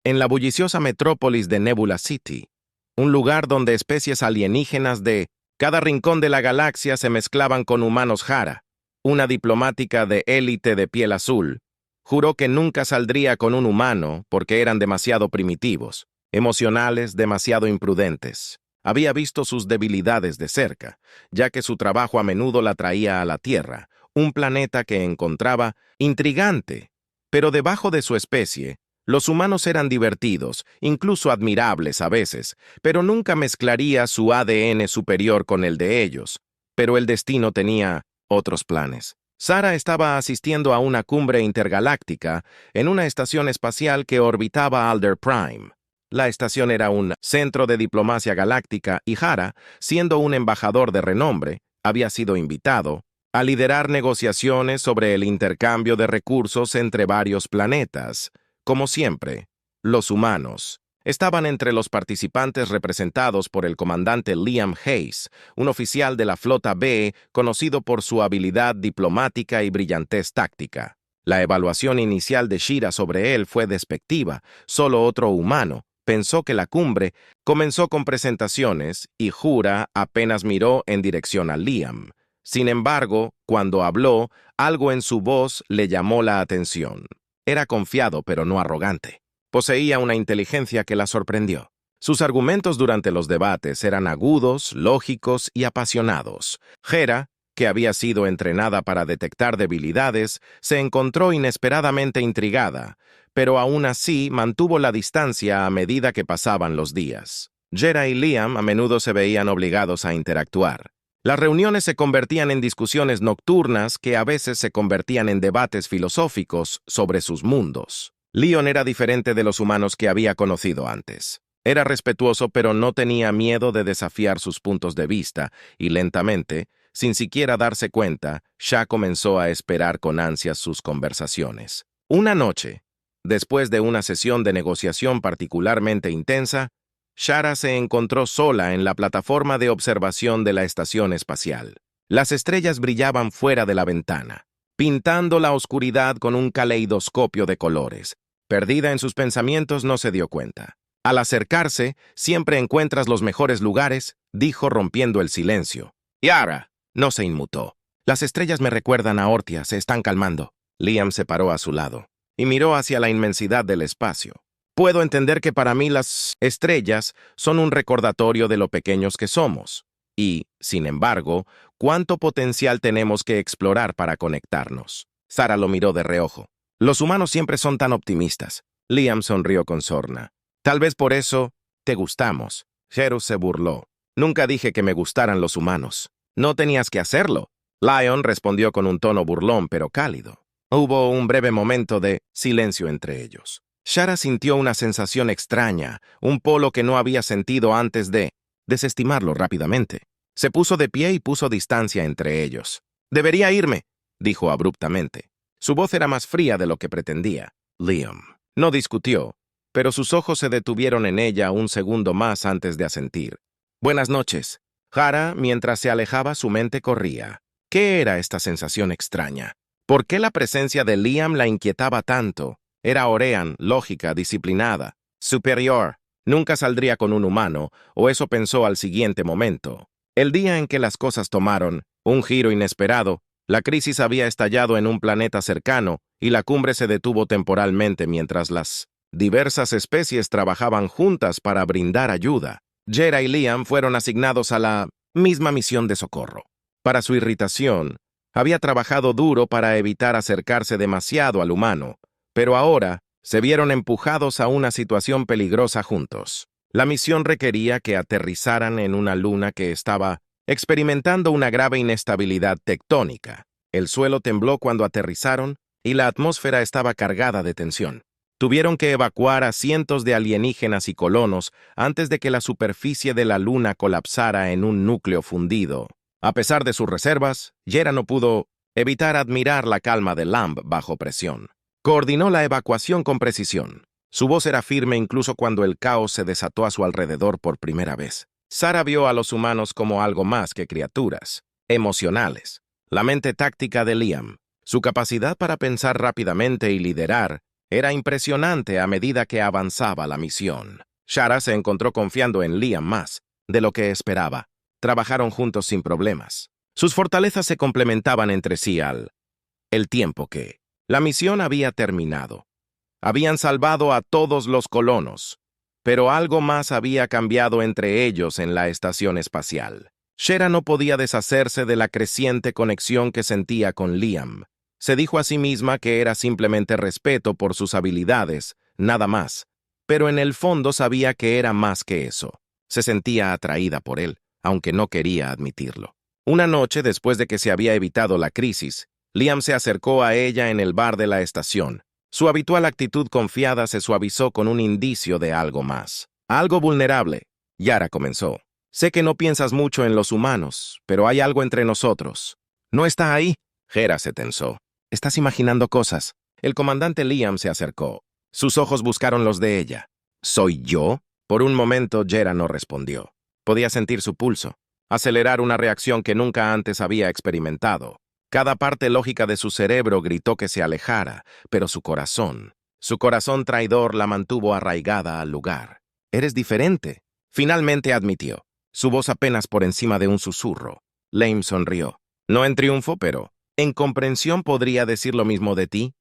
en la bulliciosa metrópolis de Nebula City, un lugar donde especies alienígenas de cada rincón de la galaxia se mezclaban con humanos Hara, una diplomática de élite de piel azul, juró que nunca saldría con un humano porque eran demasiado primitivos, emocionales, demasiado imprudentes. Había visto sus debilidades de cerca, ya que su trabajo a menudo la traía a la Tierra, un planeta que encontraba intrigante, pero debajo de su especie, los humanos eran divertidos, incluso admirables a veces, pero nunca mezclaría su ADN superior con el de ellos. Pero el destino tenía otros planes. Sara estaba asistiendo a una cumbre intergaláctica en una estación espacial que orbitaba Alder Prime. La estación era un centro de diplomacia galáctica y Hara, siendo un embajador de renombre, había sido invitado a liderar negociaciones sobre el intercambio de recursos entre varios planetas. Como siempre, los humanos estaban entre los participantes representados por el comandante Liam Hayes, un oficial de la Flota B conocido por su habilidad diplomática y brillantez táctica. La evaluación inicial de Shira sobre él fue despectiva, solo otro humano. Pensó que la cumbre comenzó con presentaciones y Jura apenas miró en dirección a Liam. Sin embargo, cuando habló, algo en su voz le llamó la atención. Era confiado, pero no arrogante. Poseía una inteligencia que la sorprendió. Sus argumentos durante los debates eran agudos, lógicos y apasionados. Hera, que había sido entrenada para detectar debilidades, se encontró inesperadamente intrigada, pero aún así mantuvo la distancia a medida que pasaban los días. Jera y Liam a menudo se veían obligados a interactuar. Las reuniones se convertían en discusiones nocturnas que a veces se convertían en debates filosóficos sobre sus mundos. Leon era diferente de los humanos que había conocido antes. Era respetuoso, pero no tenía miedo de desafiar sus puntos de vista, y lentamente, sin siquiera darse cuenta, Sha comenzó a esperar con ansias sus conversaciones. Una noche, después de una sesión de negociación particularmente intensa, Shara se encontró sola en la plataforma de observación de la estación espacial. Las estrellas brillaban fuera de la ventana, pintando la oscuridad con un caleidoscopio de colores. Perdida en sus pensamientos, no se dio cuenta. Al acercarse, siempre encuentras los mejores lugares, dijo rompiendo el silencio. Yara, no se inmutó. Las estrellas me recuerdan a Ortia, se están calmando. Liam se paró a su lado y miró hacia la inmensidad del espacio. Puedo entender que para mí las estrellas son un recordatorio de lo pequeños que somos. Y, sin embargo, ¿cuánto potencial tenemos que explorar para conectarnos? Sara lo miró de reojo. Los humanos siempre son tan optimistas. Liam sonrió con sorna. Tal vez por eso te gustamos. Sheru se burló. Nunca dije que me gustaran los humanos. No tenías que hacerlo. Lion respondió con un tono burlón pero cálido. Hubo un breve momento de silencio entre ellos. Shara sintió una sensación extraña, un polo que no había sentido antes de desestimarlo rápidamente. Se puso de pie y puso distancia entre ellos. «Debería irme», dijo abruptamente. Su voz era más fría de lo que pretendía. Liam no discutió, pero sus ojos se detuvieron en ella un segundo más antes de asentir. «Buenas noches». Hara, mientras se alejaba, su mente corría. ¿Qué era esta sensación extraña? ¿Por qué la presencia de Liam la inquietaba tanto? Era Orean, lógica, disciplinada, superior. Nunca saldría con un humano, o eso pensó al siguiente momento. El día en que las cosas tomaron un giro inesperado, la crisis había estallado en un planeta cercano y la cumbre se detuvo temporalmente mientras las diversas especies trabajaban juntas para brindar ayuda. Jera y Liam fueron asignados a la misma misión de socorro. Para su irritación, había trabajado duro para evitar acercarse demasiado al humano, pero ahora se vieron empujados a una situación peligrosa juntos. La misión requería que aterrizaran en una luna que estaba experimentando una grave inestabilidad tectónica. El suelo tembló cuando aterrizaron y la atmósfera estaba cargada de tensión. Tuvieron que evacuar a cientos de alienígenas y colonos antes de que la superficie de la luna colapsara en un núcleo fundido. A pesar de sus reservas, Jera no pudo evitar admirar la calma de Lamb bajo presión. Coordinó la evacuación con precisión. Su voz era firme incluso cuando el caos se desató a su alrededor por primera vez. Sara vio a los humanos como algo más que criaturas, emocionales. La mente táctica de Liam, su capacidad para pensar rápidamente y liderar, Era impresionante a medida que avanzaba la misión. Shara se encontró confiando en Liam más de lo que esperaba. Trabajaron juntos sin problemas. Sus fortalezas se complementaban entre sí el tiempo que la misión había terminado. Habían salvado a todos los colonos, pero algo más había cambiado entre ellos en la estación espacial. Shara no podía deshacerse de la creciente conexión que sentía con Liam. Se dijo a sí misma que era simplemente respeto por sus habilidades, nada más, pero en el fondo sabía que era más que eso. Se sentía atraída por él, aunque no quería admitirlo. Una noche, después de que se había evitado la crisis, Liam se acercó a ella en el bar de la estación. Su habitual actitud confiada se suavizó con un indicio de algo más. Algo vulnerable. Yara comenzó. Sé que no piensas mucho en los humanos, pero hay algo entre nosotros. ¿No está ahí? Hera se tensó. Estás imaginando cosas. El comandante Liam se acercó. Sus ojos buscaron los de ella. ¿Soy yo? Por un momento, Yara no respondió. Podía sentir su pulso, acelerar una reacción que nunca antes había experimentado. Cada parte lógica de su cerebro gritó que se alejara, pero su corazón traidor la mantuvo arraigada al lugar. Eres diferente, finalmente admitió, su voz apenas por encima de un susurro. Lame sonrió. No en triunfo, pero en comprensión podría decir lo mismo de ti.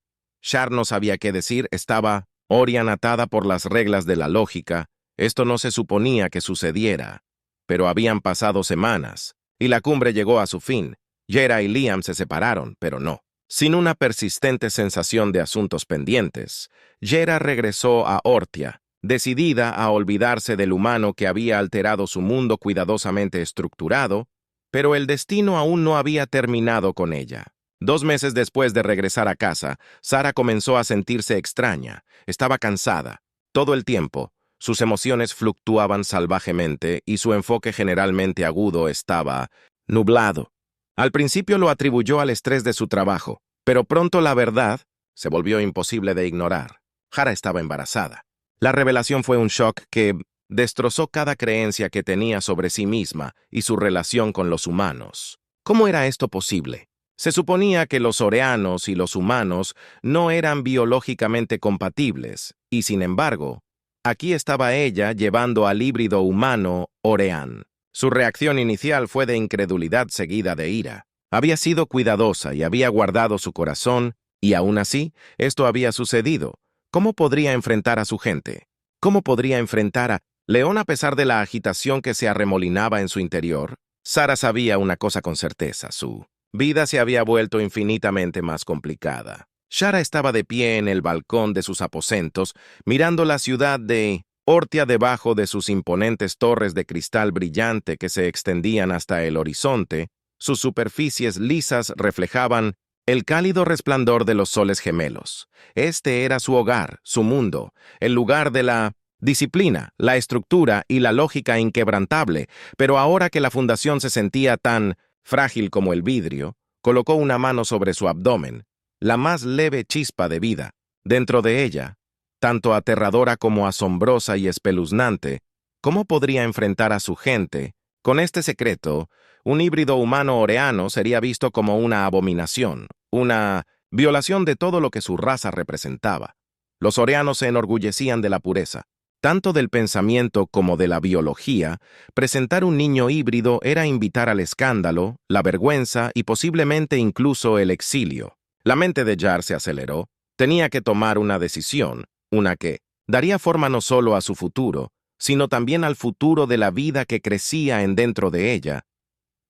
Shar no sabía qué decir, estaba Orian atada por las reglas de la lógica. Esto no se suponía que sucediera. Pero habían pasado semanas, y la cumbre llegó a su fin. Yara y Liam se separaron, pero no. Sin una persistente sensación de asuntos pendientes, Yara regresó a Ortia, decidida a olvidarse del humano que había alterado su mundo cuidadosamente estructurado, pero el destino aún no había terminado con ella. 2 meses después de regresar a casa, Sara comenzó a sentirse extraña. Estaba cansada. Todo el tiempo, sus emociones fluctuaban salvajemente y su enfoque generalmente agudo estaba nublado. Al principio lo atribuyó al estrés de su trabajo, pero pronto la verdad se volvió imposible de ignorar. Hera estaba embarazada. La revelación fue un shock que destrozó cada creencia que tenía sobre sí misma y su relación con los humanos. ¿Cómo era esto posible? Se suponía que los oreanos y los humanos no eran biológicamente compatibles, y sin embargo, aquí estaba ella llevando al híbrido humano Orean. Su reacción inicial fue de incredulidad seguida de ira. Había sido cuidadosa y había guardado su corazón, y aún así, esto había sucedido. ¿Cómo podría enfrentar a su gente? ¿Cómo podría enfrentar a León a pesar de la agitación que se arremolinaba en su interior? Sara sabía una cosa con certeza, su vida se había vuelto infinitamente más complicada. Shara estaba de pie en el balcón de sus aposentos, mirando la ciudad de Ortia debajo de sus imponentes torres de cristal brillante que se extendían hasta el horizonte. Sus superficies lisas reflejaban el cálido resplandor de los soles gemelos. Este era su hogar, su mundo, el lugar de la disciplina, la estructura y la lógica inquebrantable, pero ahora que la fundación se sentía tan frágil como el vidrio, colocó una mano sobre su abdomen, la más leve chispa de vida. Dentro de ella, tanto aterradora como asombrosa y espeluznante, ¿cómo podría enfrentar a su gente? Con este secreto, un híbrido humano oreano sería visto como una abominación, una violación de todo lo que su raza representaba. Los oreanos se enorgullecían de la pureza. Tanto del pensamiento como de la biología, presentar un niño híbrido era invitar al escándalo, la vergüenza y posiblemente incluso el exilio. La mente de Jar se aceleró. Tenía que tomar una decisión, una que daría forma no solo a su futuro, sino también al futuro de la vida que crecía en dentro de ella.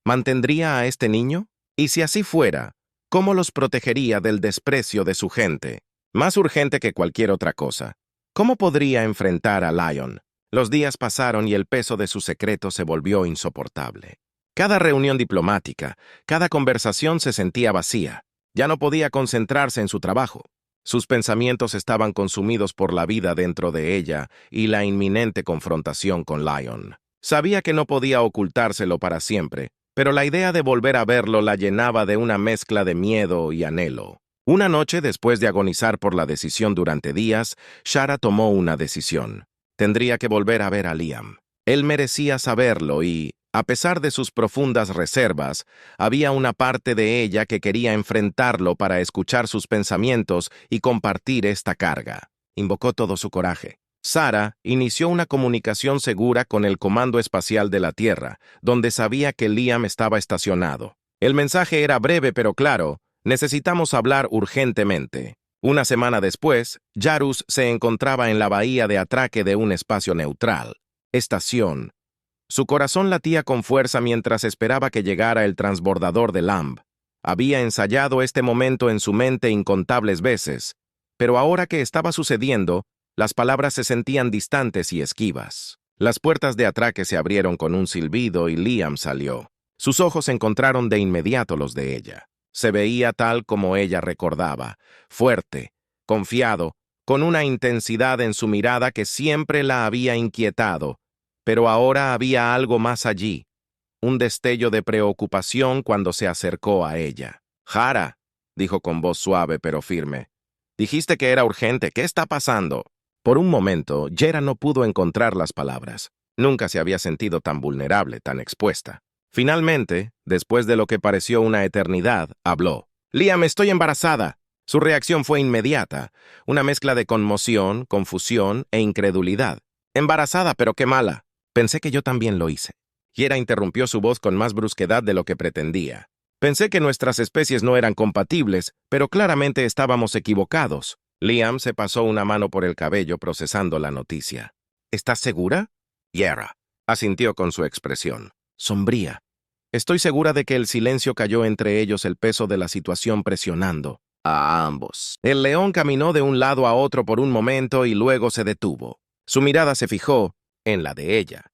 ¿Mantendría a este niño? Y si así fuera, ¿cómo los protegería del desprecio de su gente? Más urgente que cualquier otra cosa. ¿Cómo podría enfrentar a Lion? Los días pasaron y el peso de su secreto se volvió insoportable. Cada reunión diplomática, cada conversación se sentía vacía. Ya no podía concentrarse en su trabajo. Sus pensamientos estaban consumidos por la vida dentro de ella y la inminente confrontación con Lion. Sabía que no podía ocultárselo para siempre, pero la idea de volver a verlo la llenaba de una mezcla de miedo y anhelo. Una noche, después de agonizar por la decisión durante días, Shara tomó una decisión. Tendría que volver a ver a Liam. Él merecía saberlo y A pesar de sus profundas reservas, había una parte de ella que quería enfrentarlo para escuchar sus pensamientos y compartir esta carga. Invocó todo su coraje. Sarah inició una comunicación segura con el Comando Espacial de la Tierra, donde sabía que Liam estaba estacionado. El mensaje era breve pero claro: necesitamos hablar urgentemente. Una semana después, Yarus se encontraba en la bahía de atraque de un espacio neutral. Estación. Su corazón latía con fuerza mientras esperaba que llegara el transbordador de Lamb. Había ensayado este momento en su mente incontables veces, pero ahora que estaba sucediendo, las palabras se sentían distantes y esquivas. Las puertas de atraque se abrieron con un silbido y Liam salió. Sus ojos encontraron de inmediato los de ella. Se veía tal como ella recordaba, fuerte, confiado, con una intensidad en su mirada que siempre la había inquietado, pero ahora había algo más allí, un destello de preocupación cuando se acercó a ella. «Jara», dijo con voz suave pero firme, «dijiste que era urgente. ¿Qué está pasando?» Por un momento, Yera no pudo encontrar las palabras. Nunca se había sentido tan vulnerable, tan expuesta. Finalmente, después de lo que pareció una eternidad, habló. «Liam, estoy embarazada». Su reacción fue inmediata, una mezcla de conmoción, confusión e incredulidad. «Embarazada, pero qué mala». Pensé que yo también lo hice. Yera interrumpió su voz con más brusquedad de lo que pretendía. Pensé que nuestras especies no eran compatibles, pero claramente estábamos equivocados. Liam se pasó una mano por el cabello procesando la noticia. ¿Estás segura? Yera asintió con su expresión sombría. Estoy segura de que el silencio cayó entre ellos, el peso de la situación presionando a ambos. El león caminó de un lado a otro por un momento y luego se detuvo. Su mirada se fijó en la de ella.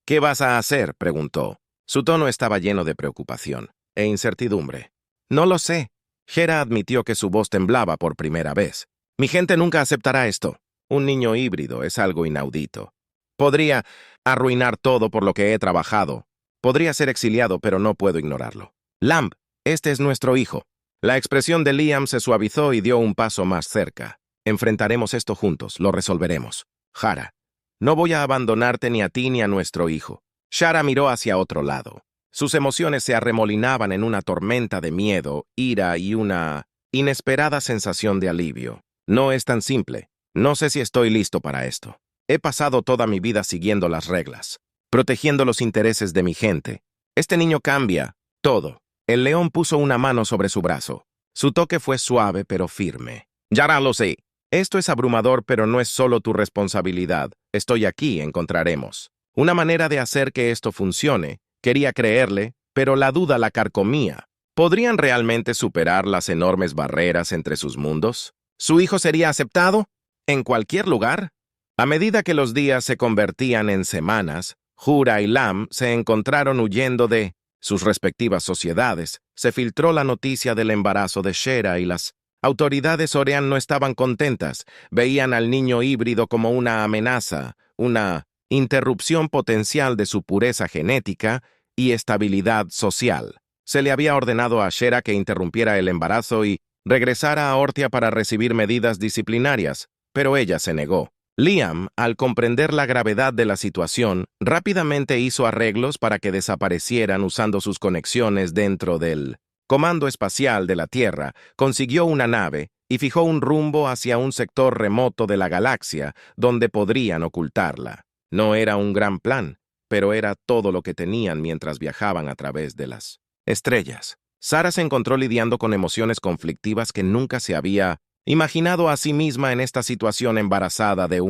«¿Qué vas a hacer?», preguntó. Su tono estaba lleno de preocupación e incertidumbre. «No lo sé». Yera admitió que su voz temblaba por primera vez. «Mi gente nunca aceptará esto. Un niño híbrido es algo inaudito. Podría arruinar todo por lo que he trabajado. Podría ser exiliado, pero no puedo ignorarlo. Lamb, este es nuestro hijo». La expresión de Liam se suavizó y dio un paso más cerca. «Enfrentaremos esto juntos, lo resolveremos. Jara, no voy a abandonarte ni a ti ni a nuestro hijo». Shara miró hacia otro lado. Sus emociones se arremolinaban en una tormenta de miedo, ira y una inesperada sensación de alivio. «No es tan simple. No sé si estoy listo para esto. He pasado toda mi vida siguiendo las reglas, protegiendo los intereses de mi gente. Este niño cambia todo». El león puso una mano sobre su brazo. Su toque fue suave pero firme. «Ya lo sé. Esto es abrumador, pero no es solo tu responsabilidad. Estoy aquí, encontraremos una manera de hacer que esto funcione». Quería creerle, pero la duda la carcomía. ¿Podrían realmente superar las enormes barreras entre sus mundos? ¿Su hijo sería aceptado en cualquier lugar? A medida que los días se convertían en semanas, Jura y Lam se encontraron huyendo de sus respectivas sociedades. Se filtró la noticia del embarazo de Shera y las autoridades Orean no estaban contentas. Veían al niño híbrido como una amenaza, una interrupción potencial de su pureza genética y estabilidad social. Se le había ordenado a Shera que interrumpiera el embarazo y regresara a Ortia para recibir medidas disciplinarias, pero ella se negó. Liam, al comprender la gravedad de la situación, rápidamente hizo arreglos para que desaparecieran usando sus conexiones dentro del Comando Espacial de la Tierra, consiguió una nave y fijó un rumbo hacia un sector remoto de la galaxia donde podrían ocultarla. No era un gran plan, pero era todo lo que tenían mientras viajaban a través de las estrellas. Sarah se encontró lidiando con emociones conflictivas que nunca se había imaginado a sí misma en esta situación, embarazada de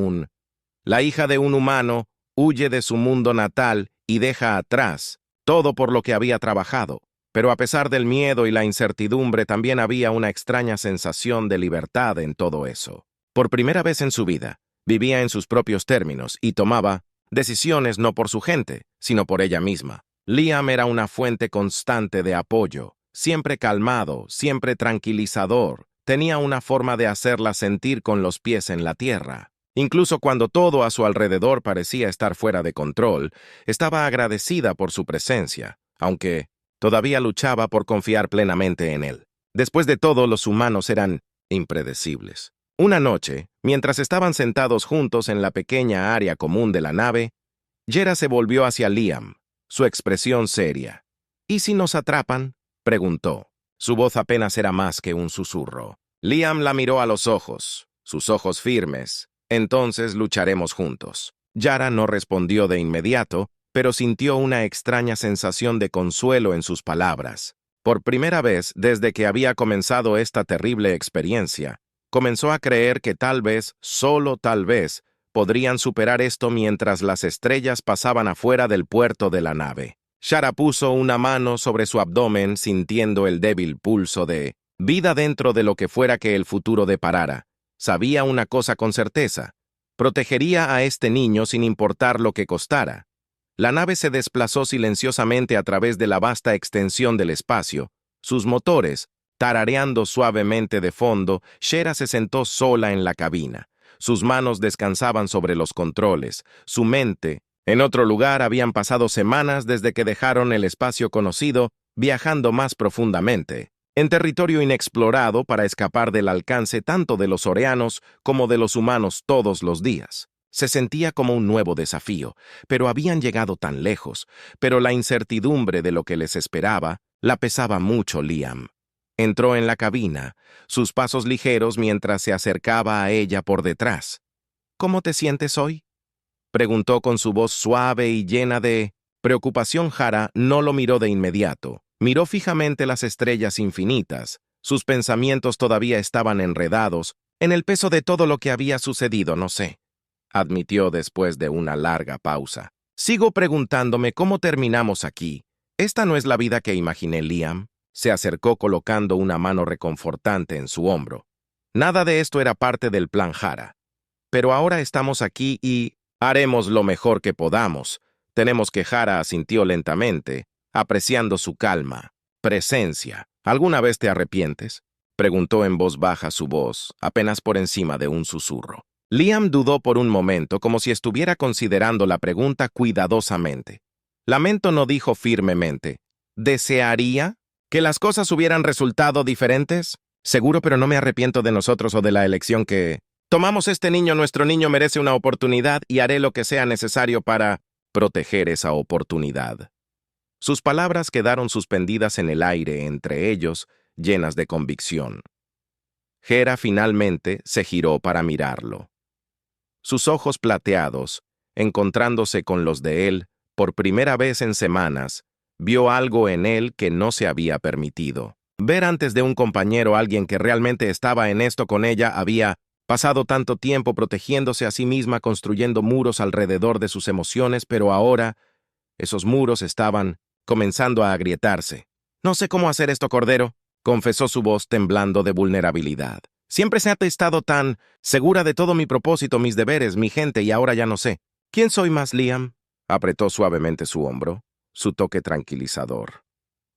la hija de un humano, huye de su mundo natal y deja atrás todo por lo que había trabajado. Pero a pesar del miedo y la incertidumbre, también había una extraña sensación de libertad en todo eso. Por primera vez en su vida, vivía en sus propios términos y tomaba decisiones no por su gente, sino por ella misma. Liam era una fuente constante de apoyo, siempre calmado, siempre tranquilizador. Tenía una forma de hacerla sentir con los pies en la tierra. Incluso cuando todo a su alrededor parecía estar fuera de control, estaba agradecida por su presencia, aunque todavía luchaba por confiar plenamente en él. Después de todo, los humanos eran impredecibles. Una noche, mientras estaban sentados juntos en la pequeña área común de la nave, Yera se volvió hacia Liam. su expresión seria. ¿Y si nos atrapan?, preguntó. Su voz apenas era más que un susurro. Liam la miró a los ojos, sus ojos firmes. Entonces lucharemos juntos. Yara no respondió de inmediato, pero sintió una extraña sensación de consuelo en sus palabras. Por primera vez desde que había comenzado esta terrible experiencia, comenzó a creer que tal vez, solo tal vez, podrían superar esto mientras las estrellas pasaban afuera del puerto de la nave. Yara puso una mano sobre su abdomen sintiendo el débil pulso de vida dentro de lo que fuera que el futuro deparara. Sabía una cosa con certeza: protegería a este niño sin importar lo que costara. La nave se desplazó silenciosamente a través de la vasta extensión del espacio. Sus motores, tarareando suavemente de fondo, Shera se sentó sola en la cabina. Sus manos descansaban sobre los controles. Su mente, en otro lugar, habían pasado semanas desde que dejaron el espacio conocido, viajando más profundamente, en territorio inexplorado para escapar del alcance tanto de los oreanos como de los humanos todos los días. Se sentía como un nuevo desafío, pero habían llegado tan lejos, pero la incertidumbre de lo que les esperaba la pesaba mucho Liam. Entró en la cabina, sus pasos ligeros mientras se acercaba a ella por detrás. ¿Cómo te sientes hoy?, preguntó con su voz suave y llena de preocupación. Yara no lo miró de inmediato. Miró fijamente las estrellas infinitas. Sus pensamientos todavía estaban enredados en el peso de todo lo que había sucedido, no sé, admitió después de una larga pausa. Sigo preguntándome cómo terminamos aquí. Esta no es la vida que imaginé. Liam se acercó colocando una mano reconfortante en su hombro. Nada de esto era parte del plan Yara. Pero ahora estamos aquí y haremos lo mejor que podamos. Tenemos que. Yara asintió lentamente, apreciando su calma, presencia. ¿Alguna vez te arrepientes?, preguntó en voz baja, su voz apenas por encima de un susurro. Liam dudó por un momento, como si estuviera considerando la pregunta cuidadosamente. Lamento, no, dijo firmemente. ¿Desearía que las cosas hubieran resultado diferentes? Seguro, pero no me arrepiento de nosotros o de la elección que tomamos. Este niño, nuestro niño, merece una oportunidad y haré lo que sea necesario para proteger esa oportunidad. Sus palabras quedaron suspendidas en el aire entre ellos, llenas de convicción. Yara finalmente se giró para mirarlo. Sus ojos plateados, encontrándose con los de él por primera vez en semanas, vio algo en él que no se había permitido ver antes de un compañero, alguien que realmente estaba en esto con ella. Había pasado tanto tiempo protegiéndose a sí misma, construyendo muros alrededor de sus emociones, pero ahora esos muros estaban comenzando a agrietarse. No sé cómo hacer esto, Cordero, confesó, su voz temblando de vulnerabilidad. Siempre se ha estado tan segura de todo mi propósito, mis deberes, mi gente, y ahora ya no sé. ¿Quién soy más, Liam? Apretó suavemente su hombro, su toque tranquilizador.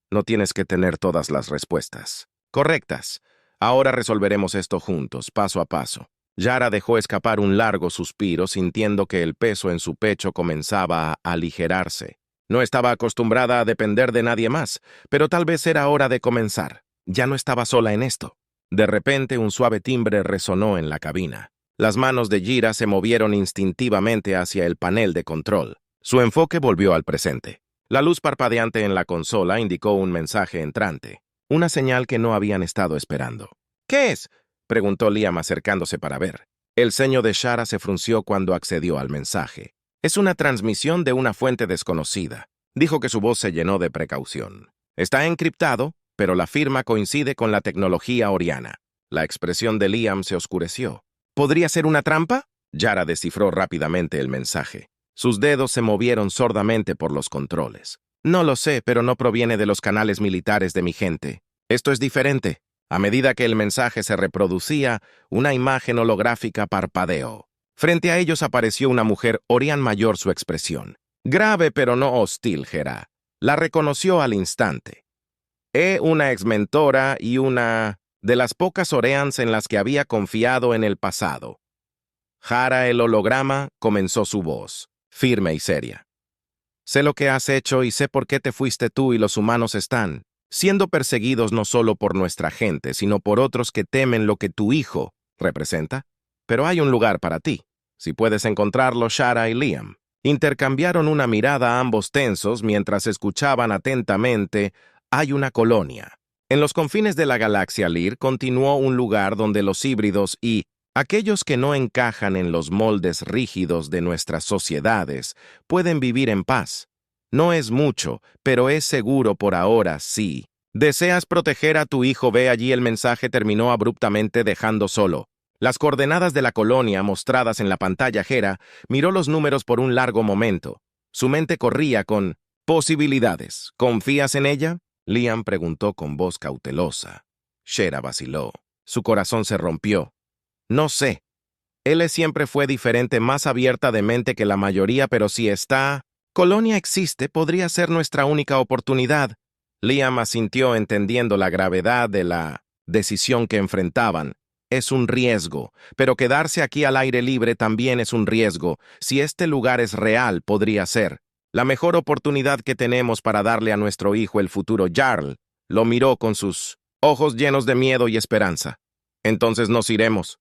No tienes que tener todas las respuestas correctas. Ahora resolveremos esto juntos, paso a paso. Yara dejó escapar un largo suspiro, sintiendo que el peso en su pecho comenzaba a aligerarse. No estaba acostumbrada a depender de nadie más, pero tal vez era hora de comenzar. Ya no estaba sola en esto. De repente, un suave timbre resonó en la cabina. Las manos de Yara se movieron instintivamente hacia el panel de control. Su enfoque volvió al presente. La luz parpadeante en la consola indicó un mensaje entrante, una señal que no habían estado esperando. ¿Qué es?, preguntó Liam acercándose para ver. El ceño de Yara se frunció cuando accedió al mensaje. Es una transmisión de una fuente desconocida. Dijo que su voz se llenó de precaución. Está encriptado, pero la firma coincide con la tecnología oriana. La expresión de Liam se oscureció. ¿Podría ser una trampa? Yara descifró rápidamente el mensaje. Sus dedos se movieron sordamente por los controles. No lo sé, pero no proviene de los canales militares de mi gente. Esto es diferente. A medida que el mensaje se reproducía, una imagen holográfica parpadeó. Frente a ellos apareció una mujer orián mayor, su expresión grave pero no hostil. Yara la reconoció al instante. Una exmentora y una de las pocas oreans en las que había confiado en el pasado. Yara, el holograma, comenzó su voz, firme y seria. Sé lo que has hecho y sé por qué te fuiste tú y los humanos están siendo perseguidos no solo por nuestra gente, sino por otros que temen lo que tu hijo representa. Pero hay un lugar para ti, si puedes encontrarlo, Yara y Liam. Intercambiaron una mirada ambos tensos mientras escuchaban atentamente. Hay una colonia. En los confines de la galaxia Lyr continuó un lugar donde los híbridos y aquellos que no encajan en los moldes rígidos de nuestras sociedades pueden vivir en paz. No es mucho, pero es seguro por ahora, sí. ¿Deseas proteger a tu hijo? Ve allí. El mensaje terminó abruptamente dejando solo. Las coordenadas de la colonia mostradas en la pantalla. Hera miró los números por un largo momento. Su mente corría con posibilidades. ¿Confías en ella? Liam preguntó con voz cautelosa. Hera vaciló. Su corazón se rompió. No sé. Él siempre fue diferente, más abierta de mente que la mayoría, pero si esta colonia existe, podría ser nuestra única oportunidad. Liam asintió, entendiendo la gravedad de la decisión que enfrentaban. Es un riesgo, pero quedarse aquí al aire libre también es un riesgo. Si este lugar es real, podría ser la mejor oportunidad que tenemos para darle a nuestro hijo el futuro. Jarl lo miró con sus ojos llenos de miedo y esperanza. Entonces nos iremos,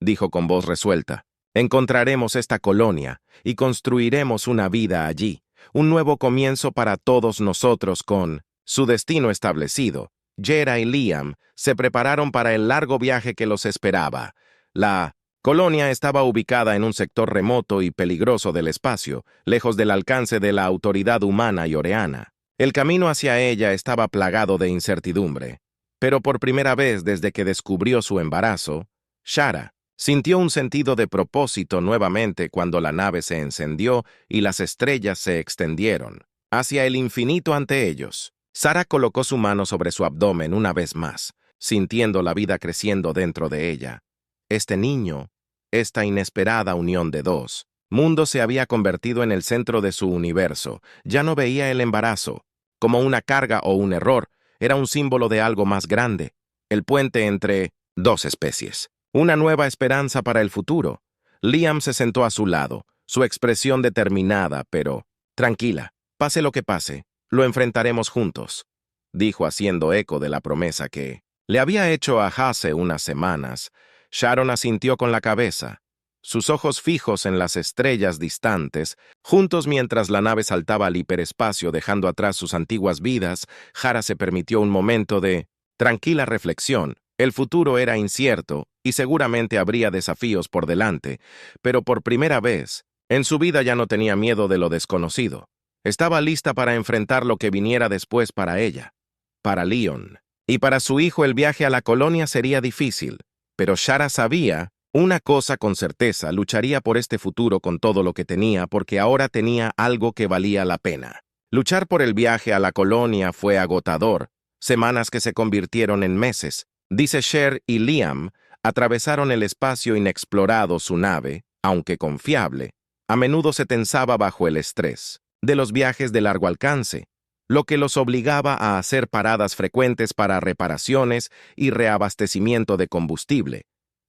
dijo con voz resuelta. Encontraremos esta colonia y construiremos una vida allí, un nuevo comienzo para todos nosotros con su destino establecido. Hera y Liam se prepararon para el largo viaje que los esperaba. La colonia estaba ubicada en un sector remoto y peligroso del espacio, lejos del alcance de la autoridad humana y oreana. El camino hacia ella estaba plagado de incertidumbre. Pero por primera vez desde que descubrió su embarazo, Shara sintió un sentido de propósito nuevamente cuando la nave se encendió y las estrellas se extendieron hacia el infinito ante ellos. Sara colocó su mano sobre su abdomen una vez más, sintiendo la vida creciendo dentro de ella. Este niño, esta inesperada unión de dos mundos se había convertido en el centro de su universo. Ya no veía el embarazo como una carga o un error, era un símbolo de algo más grande, el puente entre dos especies. Una nueva esperanza para el futuro. Liam se sentó a su lado, su expresión determinada, pero tranquila. Pase lo que pase, lo enfrentaremos juntos, dijo haciendo eco de la promesa que le había hecho a hace unas semanas. Sharon asintió con la cabeza, sus ojos fijos en las estrellas distantes, juntos mientras la nave saltaba al hiperespacio dejando atrás sus antiguas vidas. Hera se permitió un momento de tranquila reflexión. El futuro era incierto y seguramente habría desafíos por delante, pero por primera vez en su vida ya no tenía miedo de lo desconocido. Estaba lista para enfrentar lo que viniera después para ella, para Leon. Y para su hijo el viaje a la colonia sería difícil, pero Shara sabía una cosa con certeza: lucharía por este futuro con todo lo que tenía, porque ahora tenía algo que valía la pena. Luchar por el viaje a la colonia fue agotador, semanas que se convirtieron en meses. Dice Sher y Liam atravesaron el espacio inexplorado. Su nave, aunque confiable, a menudo se tensaba bajo el estrés de los viajes de largo alcance, lo que los obligaba a hacer paradas frecuentes para reparaciones y reabastecimiento de combustible.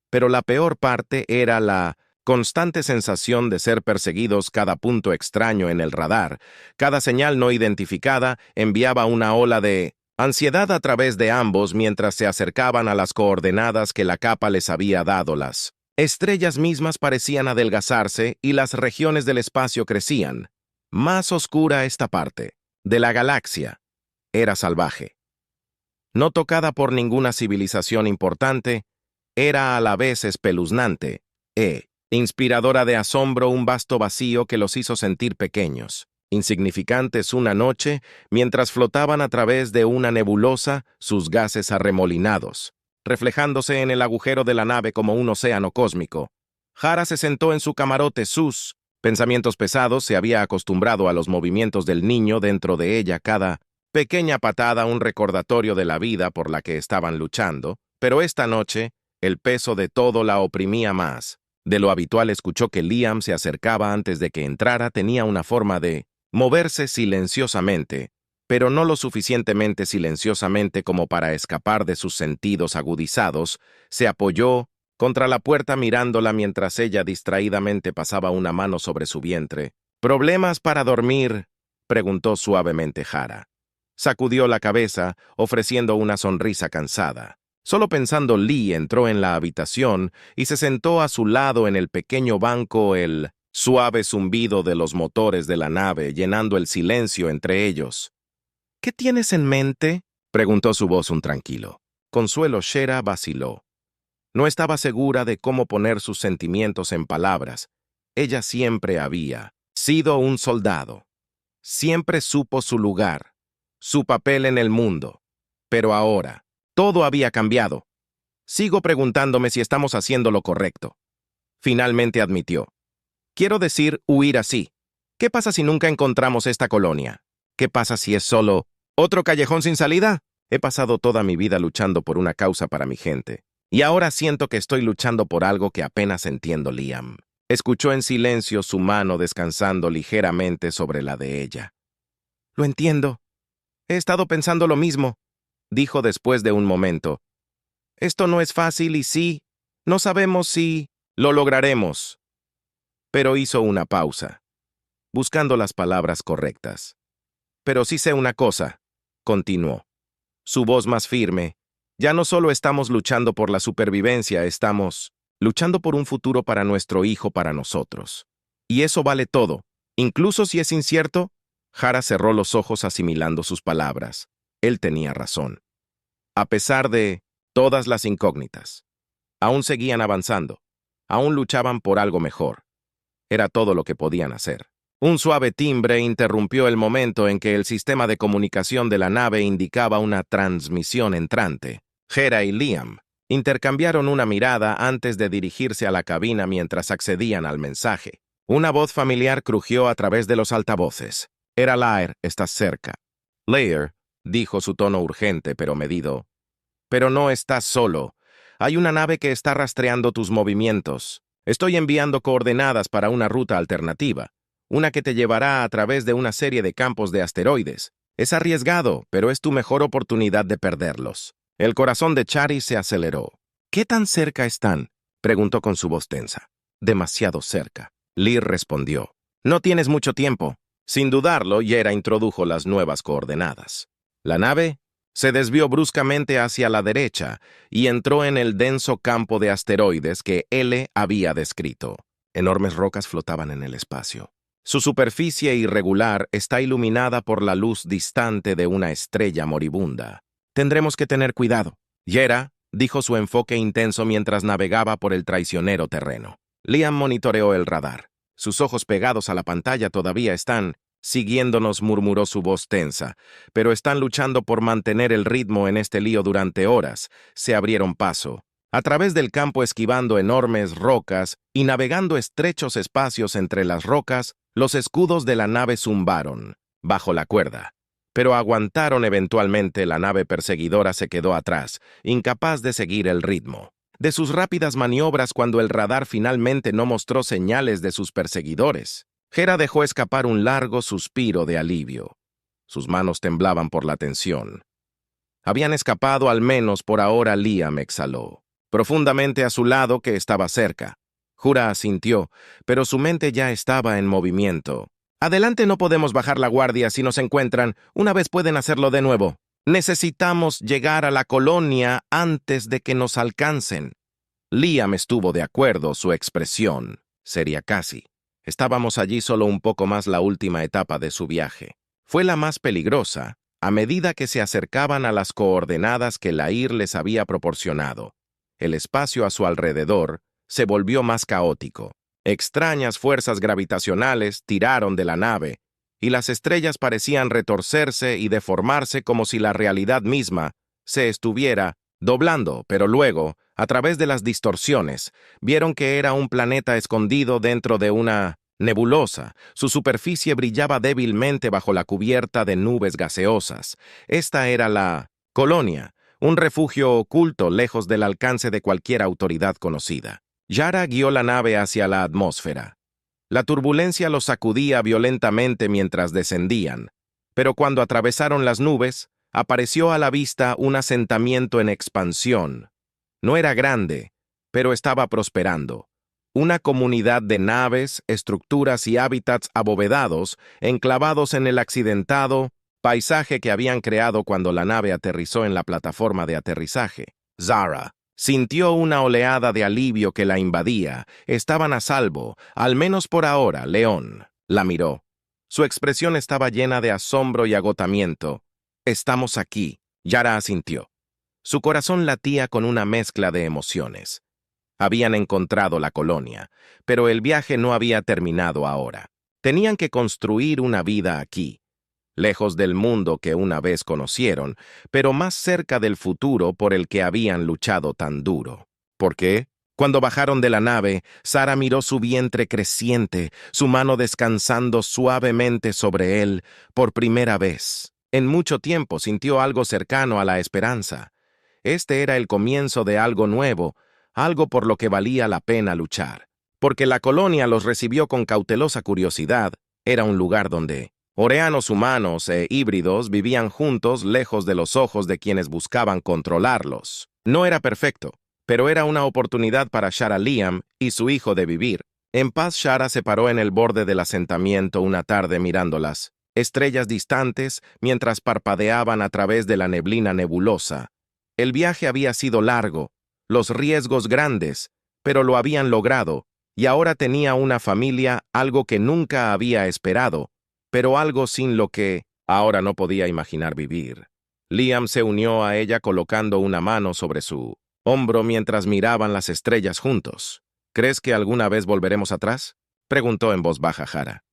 Pero la peor parte era la constante sensación de ser perseguidos. Cada punto extraño en el radar, cada señal no identificada, enviaba una ola de ansiedad a través de ambos mientras se acercaban a las coordenadas que la capa les había dado. Las estrellas mismas parecían adelgazarse y las regiones del espacio crecían. Más oscura esta parte de la galaxia era salvaje. No tocada por ninguna civilización importante, era a la vez espeluznante inspiradora de asombro, un vasto vacío que los hizo sentir pequeños, insignificantes. Una noche, mientras flotaban a través de una nebulosa, sus gases arremolinados, reflejándose en el agujero de la nave como un océano cósmico, Hera se sentó en su camarote. Sus pensamientos pesados. Se había acostumbrado a los movimientos del niño dentro de ella, cada pequeña patada un recordatorio de la vida por la que estaban luchando, pero esta noche el peso de todo la oprimía más de lo habitual. Escuchó que Liam se acercaba antes de que entrara. Tenía una forma de moverse silenciosamente, pero no lo suficientemente silenciosamente como para escapar de sus sentidos agudizados. Se apoyó contra la puerta mirándola mientras ella distraídamente pasaba una mano sobre su vientre. ¿Problemas para dormir?, preguntó suavemente Hera. Sacudió la cabeza, ofreciendo una sonrisa cansada. Solo pensando, Lee entró en la habitación y se sentó a su lado en el pequeño banco. El suave zumbido de los motores de la nave llenando el silencio entre ellos. ¿Qué tienes en mente?, preguntó su voz un tranquilo. Consuelo Shera vaciló. No estaba segura de cómo poner sus sentimientos en palabras. Ella siempre había sido un soldado. Siempre supo su lugar, su papel en el mundo. Pero ahora, todo había cambiado. Sigo preguntándome si estamos haciendo lo correcto. Finalmente admitió. Quiero decir, huir así. ¿Qué pasa si nunca encontramos esta colonia? ¿Qué pasa si es solo otro callejón sin salida? He pasado toda mi vida luchando por una causa para mi gente. Y ahora siento que estoy luchando por algo que apenas entiendo, Liam. Escuchó en silencio su mano descansando ligeramente sobre la de ella. Lo entiendo. He estado pensando lo mismo, dijo después de un momento. Esto no es fácil y sí, no sabemos si lo lograremos. Pero hizo una pausa, buscando las palabras correctas. Pero sí sé una cosa, continuó. Su voz más firme. Ya no solo estamos luchando por la supervivencia, estamos luchando por un futuro para nuestro hijo, para nosotros. Y eso vale todo. Incluso si es incierto, Jara cerró los ojos asimilando sus palabras. Él tenía razón. A pesar de todas las incógnitas, aún seguían avanzando. Aún luchaban por algo mejor. Era todo lo que podían hacer. Un suave timbre interrumpió el momento en que el sistema de comunicación de la nave indicaba una transmisión entrante. Hera y Liam intercambiaron una mirada antes de dirigirse a la cabina mientras accedían al mensaje. Una voz familiar crujió a través de los altavoces. Era Lair, estás cerca. Lair, dijo su tono urgente pero medido. Pero no estás solo. Hay una nave que está rastreando tus movimientos. Estoy enviando coordenadas para una ruta alternativa. Una que te llevará a través de una serie de campos de asteroides. Es arriesgado, pero es tu mejor oportunidad de perderlos. El corazón de Chari se aceleró. ¿Qué tan cerca están?, preguntó con su voz tensa. Demasiado cerca. Lear respondió. No tienes mucho tiempo. Sin dudarlo, Yera introdujo las nuevas coordenadas. La nave se desvió bruscamente hacia la derecha y entró en el denso campo de asteroides que L había descrito. Enormes rocas flotaban en el espacio. Su superficie irregular está iluminada por la luz distante de una estrella moribunda. Tendremos que tener cuidado. Yera, dijo su enfoque intenso mientras navegaba por el traicionero terreno. Liam monitoreó el radar. Sus ojos pegados a la pantalla todavía están siguiéndonos, murmuró su voz tensa, pero están luchando por mantener el ritmo en este lío durante horas. Se abrieron paso. A través del campo esquivando enormes rocas y navegando estrechos espacios entre las rocas, los escudos de la nave zumbaron, bajo la cuerda. Pero aguantaron eventualmente. La nave perseguidora se quedó atrás, incapaz de seguir el ritmo de sus rápidas maniobras cuando el radar finalmente no mostró señales de sus perseguidores. Hera dejó escapar un largo suspiro de alivio. Sus manos temblaban por la tensión. Habían escapado, al menos por ahora. Liam exhaló. Profundamente a su lado, que estaba cerca. Jura asintió, pero su mente ya estaba en movimiento. Adelante, no podemos bajar la guardia. Si nos encuentran, una vez pueden hacerlo de nuevo. Necesitamos llegar a la colonia antes de que nos alcancen. Liam estuvo de acuerdo, su expresión seria casi. Estábamos allí solo un poco más. La última etapa de su viaje fue la más peligrosa a medida que se acercaban a las coordenadas que Lair les había proporcionado. El espacio a su alrededor se volvió más caótico. Extrañas fuerzas gravitacionales tiraron de la nave, y las estrellas parecían retorcerse y deformarse como si la realidad misma se estuviera doblando, pero luego, a través de las distorsiones, vieron que era un planeta escondido dentro de una nebulosa. Su superficie brillaba débilmente bajo la cubierta de nubes gaseosas. Esta era la colonia, un refugio oculto lejos del alcance de cualquier autoridad conocida. Yara guió la nave hacia la atmósfera. La turbulencia los sacudía violentamente mientras descendían, pero cuando atravesaron las nubes, apareció a la vista un asentamiento en expansión. No era grande, pero estaba prosperando. Una comunidad de naves, estructuras y hábitats abovedados enclavados en el accidentado paisaje que habían creado cuando la nave aterrizó en la plataforma de aterrizaje. Zara, Sintió una oleada de alivio que la invadía. Estaban a salvo, al menos por ahora. León la miró. Su expresión estaba llena de asombro y agotamiento. «Estamos aquí», Yara asintió. Su corazón latía con una mezcla de emociones. Habían encontrado la colonia, pero el viaje no había terminado ahora. Tenían que construir una vida aquí, lejos del mundo que una vez conocieron, pero más cerca del futuro por el que habían luchado tan duro. ¿Por qué? Cuando bajaron de la nave, Sara miró su vientre creciente, su mano descansando suavemente sobre él por primera vez. En mucho tiempo sintió algo cercano a la esperanza. Este era el comienzo de algo nuevo, algo por lo que valía la pena luchar. Porque la colonia los recibió con cautelosa curiosidad, era un lugar donde oreanos humanos e híbridos vivían juntos lejos de los ojos de quienes buscaban controlarlos. No era perfecto, pero era una oportunidad para Shara Liam y su hijo de vivir. En paz, Shara se paró en el borde del asentamiento una tarde mirando las estrellas distantes mientras parpadeaban a través de la neblina nebulosa. El viaje había sido largo, los riesgos grandes, pero lo habían logrado, y ahora tenía una familia, algo que nunca había esperado, pero algo sin lo que ahora no podía imaginar vivir. Liam se unió a ella colocando una mano sobre su hombro mientras miraban las estrellas juntos. «¿Crees que alguna vez volveremos atrás?», preguntó en voz baja Jara.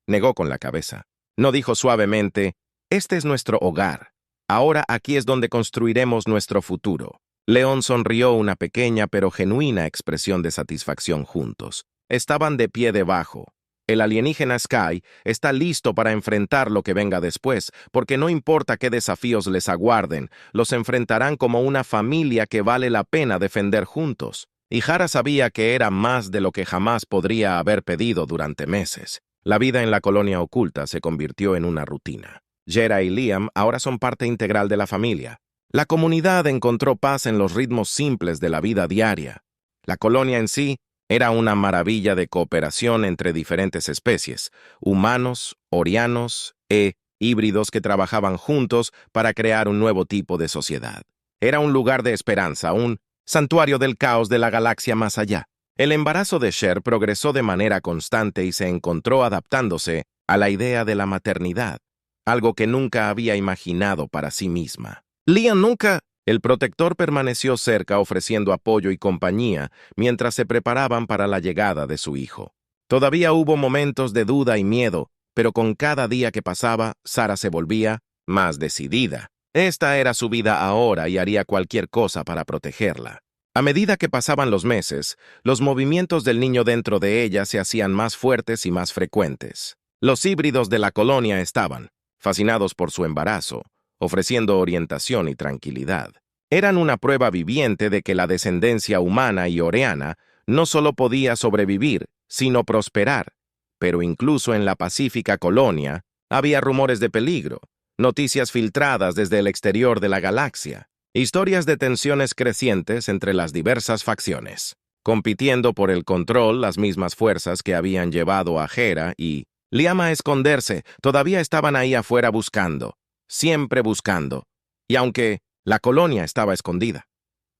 Negó con la cabeza. No dijo suavemente: «Este es nuestro hogar. Ahora aquí es donde construiremos nuestro futuro». León sonrió una pequeña pero genuina expresión de satisfacción juntos. Estaban de pie debajo. El alienígena Sky está listo para enfrentar lo que venga después, porque no importa qué desafíos les aguarden, los enfrentarán como una familia que vale la pena defender juntos. Y Jara sabía que era más de lo que jamás podría haber pedido durante meses. La vida en la colonia oculta se convirtió en una rutina. Yara y Liam ahora son parte integral de la familia. La comunidad encontró paz en los ritmos simples de la vida diaria. La colonia en sí era una maravilla de cooperación entre diferentes especies, humanos, orianos e híbridos que trabajaban juntos para crear un nuevo tipo de sociedad. Era un lugar de esperanza, un santuario del caos de la galaxia más allá. El embarazo de Cher progresó de manera constante y se encontró adaptándose a la idea de la maternidad, algo que nunca había imaginado para sí misma. Liam nunca. El protector permaneció cerca ofreciendo apoyo y compañía mientras se preparaban para la llegada de su hijo. Todavía hubo momentos de duda y miedo, pero con cada día que pasaba, Sara se volvía más decidida. Esta era su vida ahora y haría cualquier cosa para protegerla. A medida que pasaban los meses, los movimientos del niño dentro de ella se hacían más fuertes y más frecuentes. Los híbridos de la colonia estaban fascinados por su embarazo, ofreciendo orientación y tranquilidad. Eran una prueba viviente de que la descendencia humana y oreana no solo podía sobrevivir, sino prosperar. Pero incluso en la pacífica colonia había rumores de peligro, noticias filtradas desde el exterior de la galaxia, historias de tensiones crecientes entre las diversas facciones, compitiendo por el control las mismas fuerzas que habían llevado a Hera y Liam a esconderse. Todavía estaban ahí afuera buscando. Siempre buscando, y aunque la colonia estaba escondida.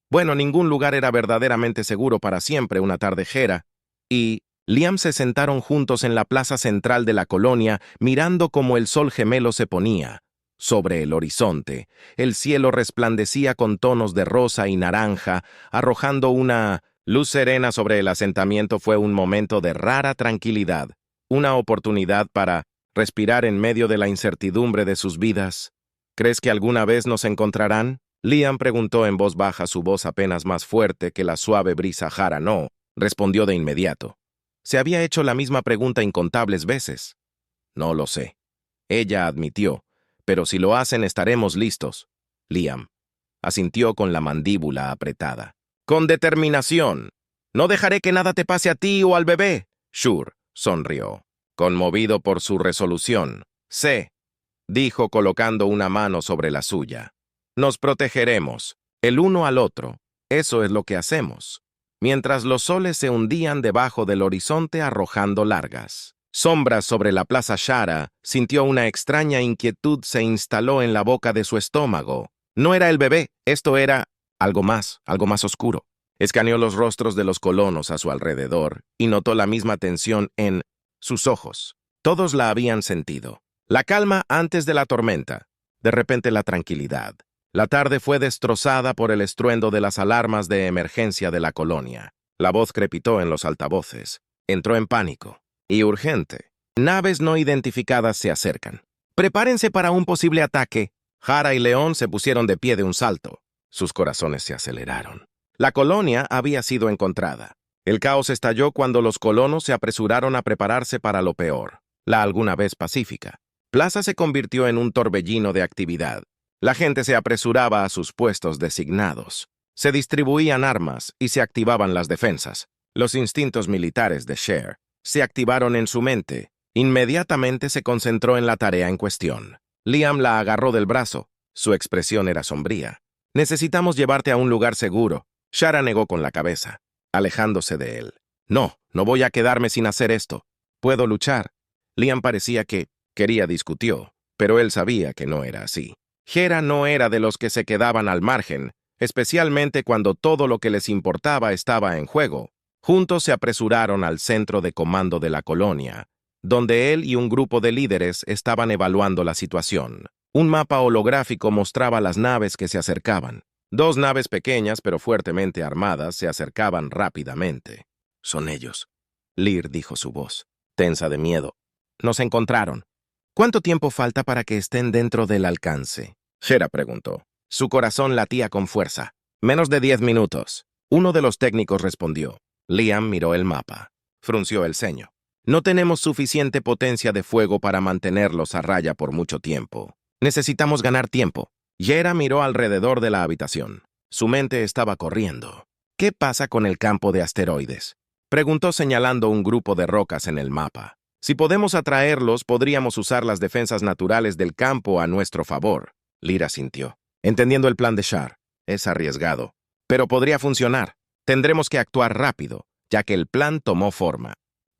Bueno, ningún lugar era verdaderamente seguro para siempre. Una tarde Hera y Liam se sentaron juntos en la plaza central de la colonia, mirando cómo el sol gemelo se ponía. Sobre el horizonte, el cielo resplandecía con tonos de rosa y naranja, arrojando una luz serena sobre el asentamiento. Fue un momento de rara tranquilidad, una oportunidad para respirar en medio de la incertidumbre de sus vidas. ¿Crees que alguna vez nos encontrarán?, Liam preguntó en voz baja, su voz apenas más fuerte que la suave brisa. Jara no respondió de inmediato. Se había hecho la misma pregunta incontables veces. No lo sé, ella admitió, pero si lo hacen estaremos listos. Liam asintió con la mandíbula apretada. Con determinación. No dejaré que nada te pase a ti o al bebé. Shur sonrió, conmovido por su resolución. Sé, dijo colocando una mano sobre la suya. Nos protegeremos, el uno al otro. Eso es lo que hacemos. Mientras los soles se hundían debajo del horizonte arrojando largas sombras sobre la plaza, Shara sintió una extraña inquietud se instaló en la boca de su estómago. No era el bebé, esto era algo más oscuro. Escaneó los rostros de los colonos a su alrededor y notó la misma tensión en sus ojos. Todos la habían sentido. La calma antes de la tormenta. De repente la tranquilidad. La tarde fue destrozada por el estruendo de las alarmas de emergencia de la colonia. La voz crepitó en los altavoces. Entró en pánico. Y urgente. Naves no identificadas se acercan. Prepárense para un posible ataque. Jara y León se pusieron de pie de un salto. Sus corazones se aceleraron. La colonia había sido encontrada. El caos estalló cuando los colonos se apresuraron a prepararse para lo peor, la alguna vez pacífica. Plaza se convirtió en un torbellino de actividad. La gente se apresuraba a sus puestos designados. Se distribuían armas y se activaban las defensas. Los instintos militares de Cher se activaron en su mente. Inmediatamente se concentró en la tarea en cuestión. Liam la agarró del brazo. Su expresión era sombría. «Necesitamos llevarte a un lugar seguro». Shara negó con la cabeza, alejándose de él. «No, no voy a quedarme sin hacer esto. Puedo luchar». Liam parecía que discutió, pero él sabía que no era así. Hera no era de los que se quedaban al margen, especialmente cuando todo lo que les importaba estaba en juego. Juntos se apresuraron al centro de comando de la colonia, donde él y un grupo de líderes estaban evaluando la situación. Un mapa holográfico mostraba las naves que se acercaban. 2 naves pequeñas pero fuertemente armadas se acercaban rápidamente. «Son ellos», Lear dijo su voz, tensa de miedo. «Nos encontraron». «¿Cuánto tiempo falta para que estén dentro del alcance?», Hera preguntó. Su corazón latía con fuerza. «Menos de 10 minutos». Uno de los técnicos respondió. Liam miró el mapa. Frunció el ceño. «No tenemos suficiente potencia de fuego para mantenerlos a raya por mucho tiempo. Necesitamos ganar tiempo». Hera miró alrededor de la habitación. Su mente estaba corriendo. «¿Qué pasa con el campo de asteroides?», preguntó señalando un grupo de rocas en el mapa. «Si podemos atraerlos, podríamos usar las defensas naturales del campo a nuestro favor». Lear asintió. «Entendiendo el plan de Shar, es arriesgado, pero podría funcionar. Tendremos que actuar rápido, ya que el plan tomó forma».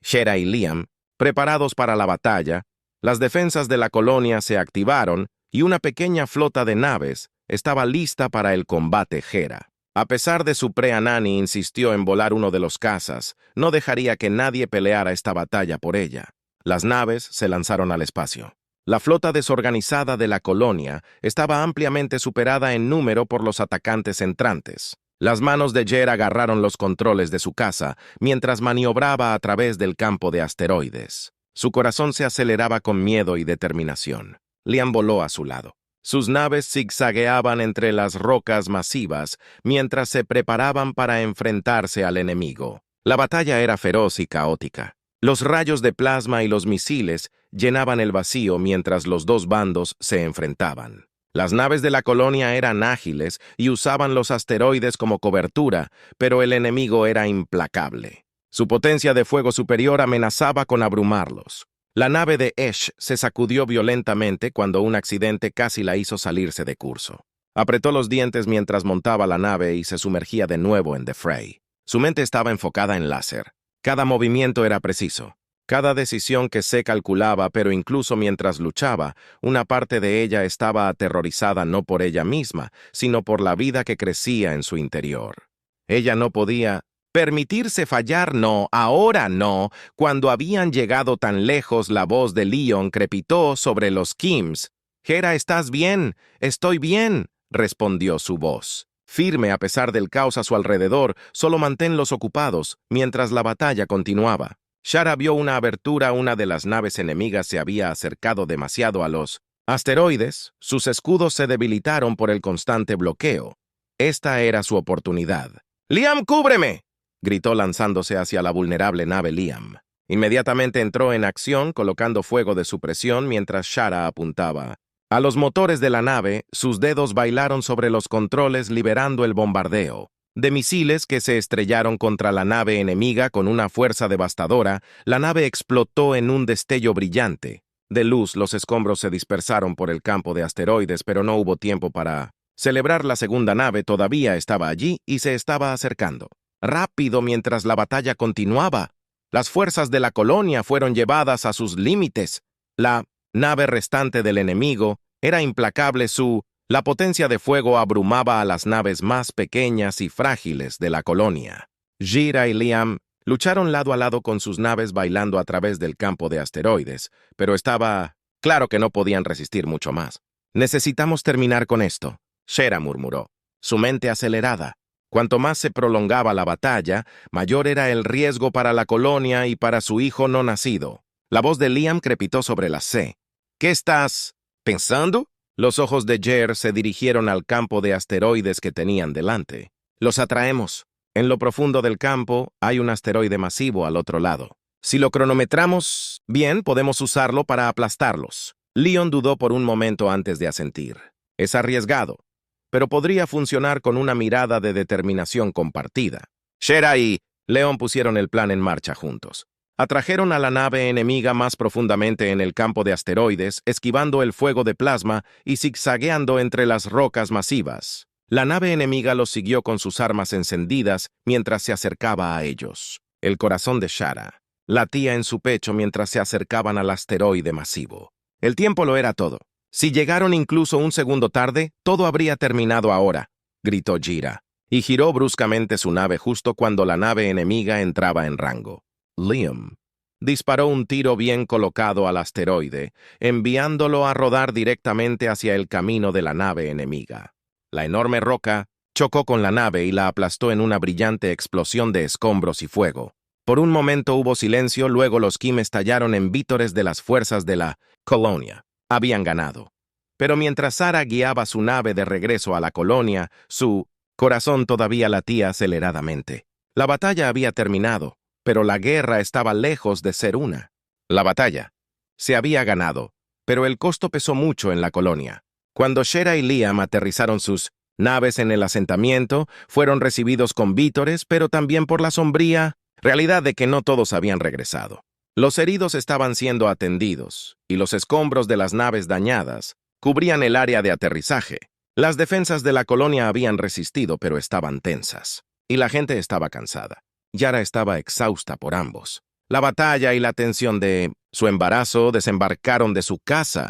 Shera y Liam, preparados para la batalla, las defensas de la colonia se activaron y una pequeña flota de naves estaba lista para el combate Hera. A pesar de su pre-Anani insistió en volar uno de los cazas, no dejaría que nadie peleara esta batalla por ella. Las naves se lanzaron al espacio. La flota desorganizada de la colonia estaba ampliamente superada en número por los atacantes entrantes. Las manos de Jer agarraron los controles de su caza mientras maniobraba a través del campo de asteroides. Su corazón se aceleraba con miedo y determinación. Liam voló a su lado. Sus naves zigzagueaban entre las rocas masivas mientras se preparaban para enfrentarse al enemigo. La batalla era feroz y caótica. Los rayos de plasma y los misiles llenaban el vacío mientras los dos bandos se enfrentaban. Las naves de la colonia eran ágiles y usaban los asteroides como cobertura, pero el enemigo era implacable. Su potencia de fuego superior amenazaba con abrumarlos. La nave de Esh se sacudió violentamente cuando un accidente casi la hizo salirse de curso. Apretó los dientes mientras montaba la nave y se sumergía de nuevo en The Fray. Su mente estaba enfocada en láser. Cada movimiento era preciso. Cada decisión que se calculaba, pero incluso mientras luchaba, una parte de ella estaba aterrorizada no por ella misma, sino por la vida que crecía en su interior. Ella no podía permitirse fallar, no, ahora no. Cuando habían llegado tan lejos, la voz de Leon crepitó sobre los Kims. «Hera, ¿estás bien?» «Estoy bien», respondió su voz. Firme a pesar del caos a su alrededor, solo manténlos ocupados, mientras la batalla continuaba. Shara vio una abertura, una de las naves enemigas se había acercado demasiado a los asteroides, sus escudos se debilitaron por el constante bloqueo. Esta era su oportunidad. «¡Liam, cúbreme!», gritó lanzándose hacia la vulnerable nave Liam. Inmediatamente entró en acción colocando fuego de supresión mientras Shara apuntaba a los motores de la nave. Sus dedos bailaron sobre los controles liberando el bombardeo de misiles que se estrellaron contra la nave enemiga con una fuerza devastadora. La nave explotó en un destello brillante. De luz, los escombros se dispersaron por el campo de asteroides, pero no hubo tiempo para celebrar. La segunda nave todavía estaba allí y se estaba acercando. Rápido mientras la batalla continuaba. Las fuerzas de la colonia fueron llevadas a sus límites. La nave restante del enemigo era implacable. Su La potencia de fuego abrumaba a las naves más pequeñas y frágiles de la colonia. Jira y Liam lucharon lado a lado con sus naves bailando a través del campo de asteroides, pero estaba claro que no podían resistir mucho más. «Necesitamos terminar con esto», Shera murmuró, su mente acelerada. Cuanto más se prolongaba la batalla, mayor era el riesgo para la colonia y para su hijo no nacido. La voz de Liam crepitó sobre la C. «¿Qué estás pensando?» Los ojos de Jer se dirigieron al campo de asteroides que tenían delante. «Los atraemos. En lo profundo del campo hay un asteroide masivo al otro lado. Si lo cronometramos bien, podemos usarlo para aplastarlos». Leon dudó por un momento antes de asentir. «Es arriesgado, pero podría funcionar con una mirada de determinación compartida». Shera y Leon pusieron el plan en marcha juntos. Atrajeron a la nave enemiga más profundamente en el campo de asteroides, esquivando el fuego de plasma y zigzagueando entre las rocas masivas. La nave enemiga los siguió con sus armas encendidas mientras se acercaba a ellos. El corazón de Shara latía en su pecho mientras se acercaban al asteroide masivo. El tiempo lo era todo. Si llegaron incluso un segundo tarde, todo habría terminado ahora, gritó Jira, y giró bruscamente su nave justo cuando la nave enemiga entraba en rango. Liam disparó un tiro bien colocado al asteroide, enviándolo a rodar directamente hacia el camino de la nave enemiga. La enorme roca chocó con la nave y la aplastó en una brillante explosión de escombros y fuego. Por un momento hubo silencio, luego los Kim estallaron en vítores de las fuerzas de la colonia. Habían ganado. Pero mientras Sarah guiaba su nave de regreso a la colonia, su corazón todavía latía aceleradamente. La batalla había terminado, pero la guerra estaba lejos de ser una. La batalla se había ganado, pero el costo pesó mucho en la colonia. Cuando Shera y Liam aterrizaron sus naves en el asentamiento, fueron recibidos con vítores, pero también por la sombría realidad de que no todos habían regresado. Los heridos estaban siendo atendidos, y los escombros de las naves dañadas cubrían el área de aterrizaje. Las defensas de la colonia habían resistido, pero estaban tensas, y la gente estaba cansada. Yara estaba exhausta por ambos. La batalla y la tensión de su embarazo desembarcaron de su casa,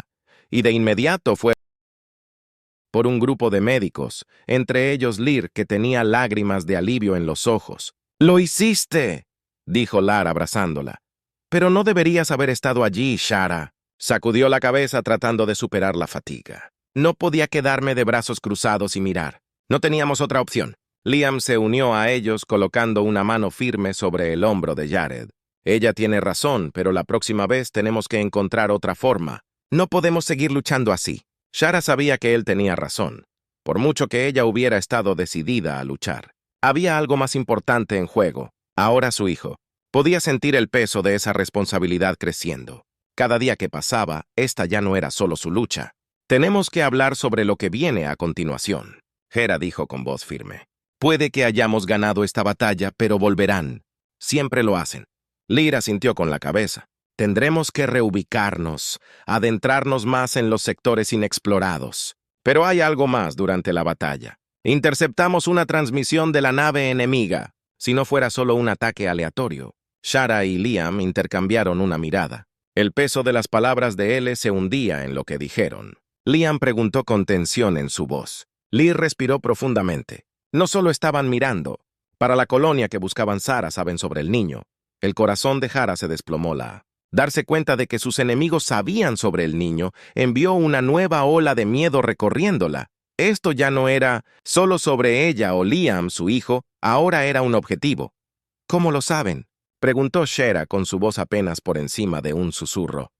y de inmediato fue por un grupo de médicos, entre ellos Lir, que tenía lágrimas de alivio en los ojos. «¡Lo hiciste!», dijo Lar abrazándola. «Pero no deberías haber estado allí, Shara». Sacudió la cabeza tratando de superar la fatiga. «No podía quedarme de brazos cruzados y mirar. No teníamos otra opción». Liam se unió a ellos colocando una mano firme sobre el hombro de Jared. «Ella tiene razón, pero la próxima vez tenemos que encontrar otra forma. No podemos seguir luchando así». Shara sabía que él tenía razón, por mucho que ella hubiera estado decidida a luchar. Había algo más importante en juego. Ahora su hijo. Podía sentir el peso de esa responsabilidad creciendo. Cada día que pasaba, esta ya no era solo su lucha. «Tenemos que hablar sobre lo que viene a continuación», Hera dijo con voz firme. «Puede que hayamos ganado esta batalla, pero volverán. Siempre lo hacen». Lyra asintió con la cabeza. «Tendremos que reubicarnos, adentrarnos más en los sectores inexplorados. Pero hay algo más durante la batalla. Interceptamos una transmisión de la nave enemiga, si no fuera solo un ataque aleatorio». Shara y Liam intercambiaron una mirada. El peso de las palabras de L se hundía en lo que dijeron. Liam preguntó con tensión en su voz. Lir respiró profundamente. No solo estaban mirando. Para la colonia que buscaban Sarah saben sobre el niño. El corazón de Hara se desplomó. Darse cuenta de que sus enemigos sabían sobre el niño envió una nueva ola de miedo recorriéndola. Esto ya no era solo sobre ella o Liam, su hijo, ahora era un objetivo. «¿Cómo lo saben?», preguntó Shera con su voz apenas por encima de un susurro.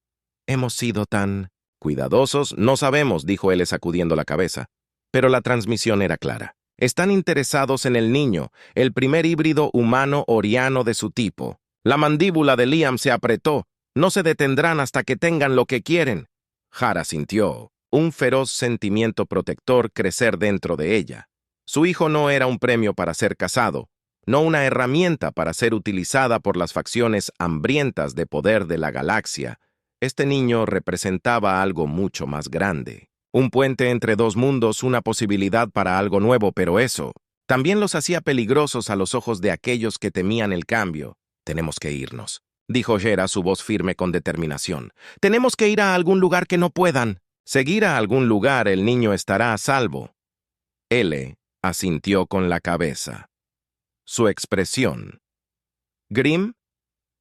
«Hemos sido tan cuidadosos». «No sabemos», dijo él sacudiendo la cabeza. Pero la transmisión era clara. «Están interesados en el niño, el primer híbrido humano oriano de su tipo». La mandíbula de Liam se apretó. «No se detendrán hasta que tengan lo que quieren». Hara sintió un feroz sentimiento protector crecer dentro de ella. Su hijo no era un premio para ser cazado, no una herramienta para ser utilizada por las facciones hambrientas de poder de la galaxia. Este niño representaba algo mucho más grande. Un puente entre dos mundos, una posibilidad para algo nuevo, pero eso también los hacía peligrosos a los ojos de aquellos que temían el cambio. «Tenemos que irnos», dijo Jera, su voz firme con determinación. «Tenemos que ir a algún lugar que no puedan». Seguir a algún lugar, el niño estará a salvo. L asintió con la cabeza. Su expresión. Grim,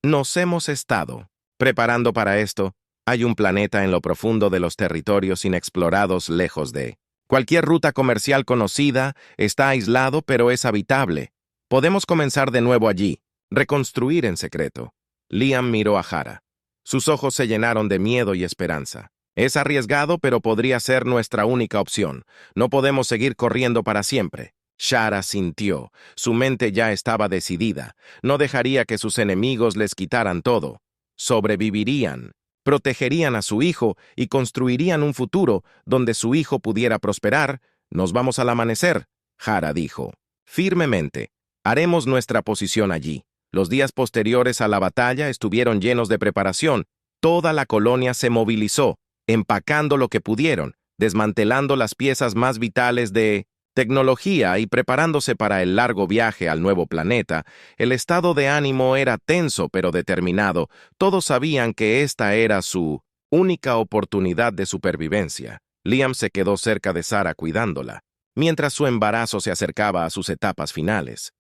nos hemos estado preparando para esto. Hay un planeta en lo profundo de los territorios inexplorados lejos de cualquier ruta comercial conocida, está aislado pero es habitable. Podemos comenzar de nuevo allí, reconstruir en secreto. Liam miró a Hara. Sus ojos se llenaron de miedo y esperanza. Es arriesgado, pero podría ser nuestra única opción. No podemos seguir corriendo para siempre. Shara sintió. Su mente ya estaba decidida. No dejaría que sus enemigos les quitaran todo. Sobrevivirían, protegerían a su hijo y construirían un futuro donde su hijo pudiera prosperar. Nos vamos al amanecer, Hara dijo. Firmemente. Haremos nuestra posición allí. Los días posteriores a la batalla estuvieron llenos de preparación. Toda la colonia se movilizó, empacando lo que pudieron, desmantelando las piezas más vitales de tecnología y preparándose para el largo viaje al nuevo planeta. El estado de ánimo era tenso pero determinado. Todos sabían que esta era su única oportunidad de supervivencia. Liam se quedó cerca de Sarah cuidándola, mientras su embarazo se acercaba a sus etapas finales.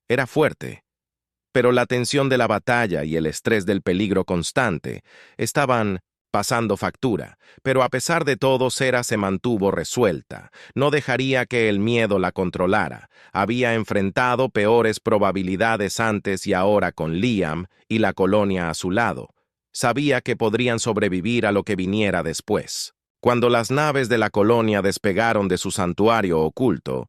Era fuerte, pero la tensión de la batalla y el estrés del peligro constante estaban pasando factura, pero a pesar de todo, Sarah se mantuvo resuelta. No dejaría que el miedo la controlara. Había enfrentado peores probabilidades antes y ahora con Liam y la colonia a su lado. Sabía que podrían sobrevivir a lo que viniera después. Cuando las naves de la colonia despegaron de su santuario oculto,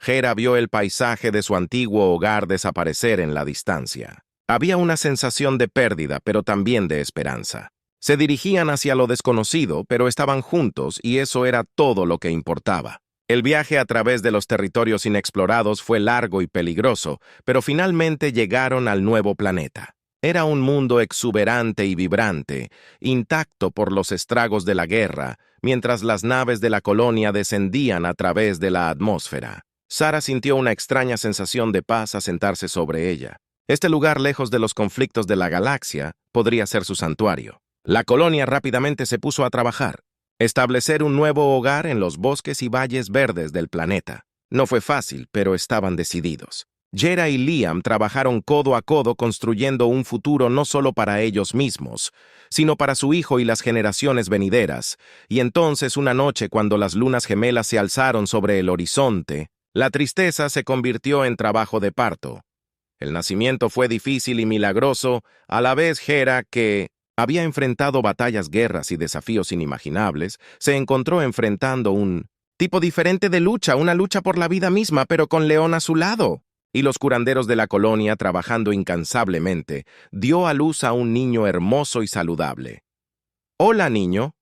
Hera vio el paisaje de su antiguo hogar desaparecer en la distancia. Había una sensación de pérdida, pero también de esperanza. Se dirigían hacia lo desconocido, pero estaban juntos y eso era todo lo que importaba. El viaje a través de los territorios inexplorados fue largo y peligroso, pero finalmente llegaron al nuevo planeta. Era un mundo exuberante y vibrante, intacto por los estragos de la guerra, mientras las naves de la colonia descendían a través de la atmósfera. Sarah sintió una extraña sensación de paz asentarse sobre ella. Este lugar, lejos de los conflictos de la galaxia, podría ser su santuario. La colonia rápidamente se puso a trabajar, establecer un nuevo hogar en los bosques y valles verdes del planeta. No fue fácil, pero estaban decididos. Hera y Liam trabajaron codo a codo construyendo un futuro no solo para ellos mismos, sino para su hijo y las generaciones venideras. Y entonces, una noche, cuando las lunas gemelas se alzaron sobre el horizonte, la tristeza se convirtió en trabajo de parto. El nacimiento fue difícil y milagroso, a la vez Hera, que había enfrentado batallas, guerras y desafíos inimaginables, se encontró enfrentando un tipo diferente de lucha, una lucha por la vida misma, pero con León a su lado. Y los curanderos de la colonia, trabajando incansablemente, dio a luz a un niño hermoso y saludable. «Hola, niño»,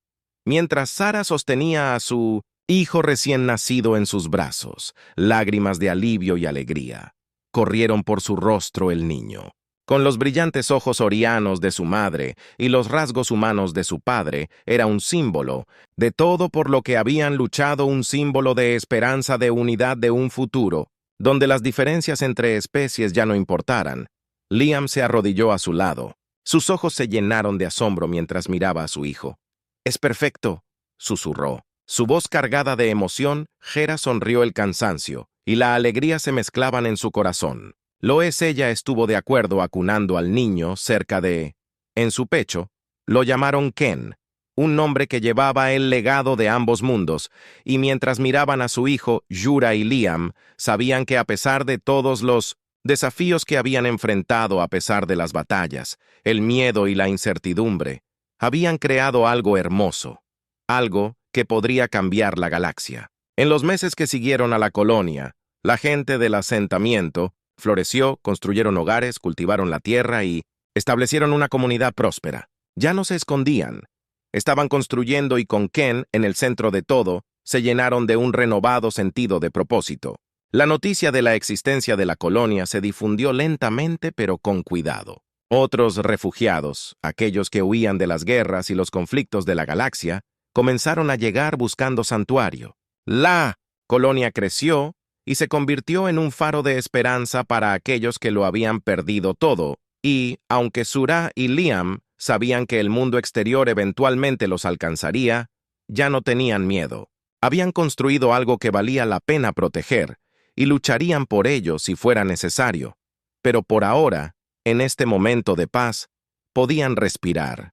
mientras Sarah sostenía a su hijo recién nacido en sus brazos. Lágrimas de alivio y alegría corrieron por su rostro el niño. Con los brillantes ojos orianos de su madre y los rasgos humanos de su padre, era un símbolo de todo por lo que habían luchado, un símbolo de esperanza, de unidad, de un futuro, donde las diferencias entre especies ya no importaran. Liam se arrodilló a su lado. Sus ojos se llenaron de asombro mientras miraba a su hijo. «Es perfecto», susurró. Su voz cargada de emoción, Hera sonrió. El cansancio y la alegría se mezclaban en su corazón. Ella estuvo de acuerdo acunando al niño cerca de en su pecho. Lo llamaron Ken, un nombre que llevaba el legado de ambos mundos, y mientras miraban a su hijo, Yura y Liam, sabían que a pesar de todos los desafíos que habían enfrentado, a pesar de las batallas, el miedo y la incertidumbre, habían creado algo hermoso, algo que podría cambiar la galaxia. En los meses que siguieron a la colonia, la gente del asentamiento floreció, construyeron hogares, cultivaron la tierra y establecieron una comunidad próspera. Ya no se escondían. Estaban construyendo y con Ken en el centro de todo, se llenaron de un renovado sentido de propósito. La noticia de la existencia de la colonia se difundió lentamente pero con cuidado. Otros refugiados, aquellos que huían de las guerras y los conflictos de la galaxia, comenzaron a llegar buscando santuario. La colonia creció y se convirtió en un faro de esperanza para aquellos que lo habían perdido todo, y, aunque Surah y Liam sabían que el mundo exterior eventualmente los alcanzaría, ya no tenían miedo. Habían construido algo que valía la pena proteger, y lucharían por ello si fuera necesario. Pero por ahora, en este momento de paz, podían respirar.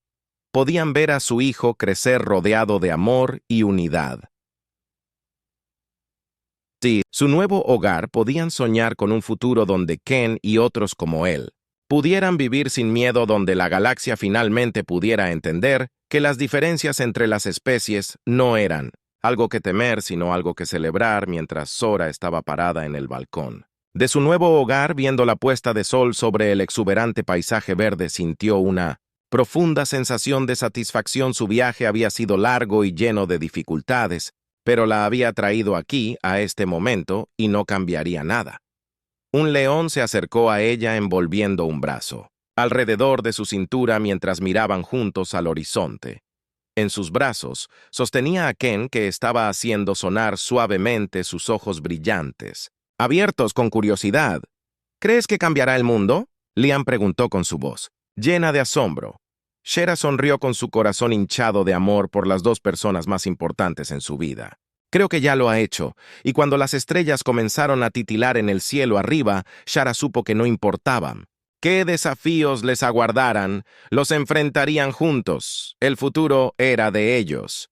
Podían ver a su hijo crecer rodeado de amor y unidad. Sí, su nuevo hogar podían soñar con un futuro donde Ken y otros como él pudieran vivir sin miedo, donde la galaxia finalmente pudiera entender que las diferencias entre las especies no eran algo que temer, sino algo que celebrar, mientras Sora estaba parada en el balcón de su nuevo hogar viendo la puesta de sol sobre el exuberante paisaje verde, sintió una profunda sensación de satisfacción. Su viaje había sido largo y lleno de dificultades, pero la había traído aquí, a este momento, y no cambiaría nada. Un león se acercó a ella envolviendo un brazo alrededor de su cintura mientras miraban juntos al horizonte. En sus brazos sostenía a Ken, que estaba haciendo sonar suavemente sus ojos brillantes, abiertos con curiosidad. ¿Crees que cambiará el mundo?, Liam preguntó con su voz llena de asombro. Shera sonrió con su corazón hinchado de amor por las dos personas más importantes en su vida. Creo que ya lo ha hecho, y cuando las estrellas comenzaron a titilar en el cielo arriba, Shara supo que no importaban qué desafíos les aguardaran, los enfrentarían juntos. El futuro era de ellos.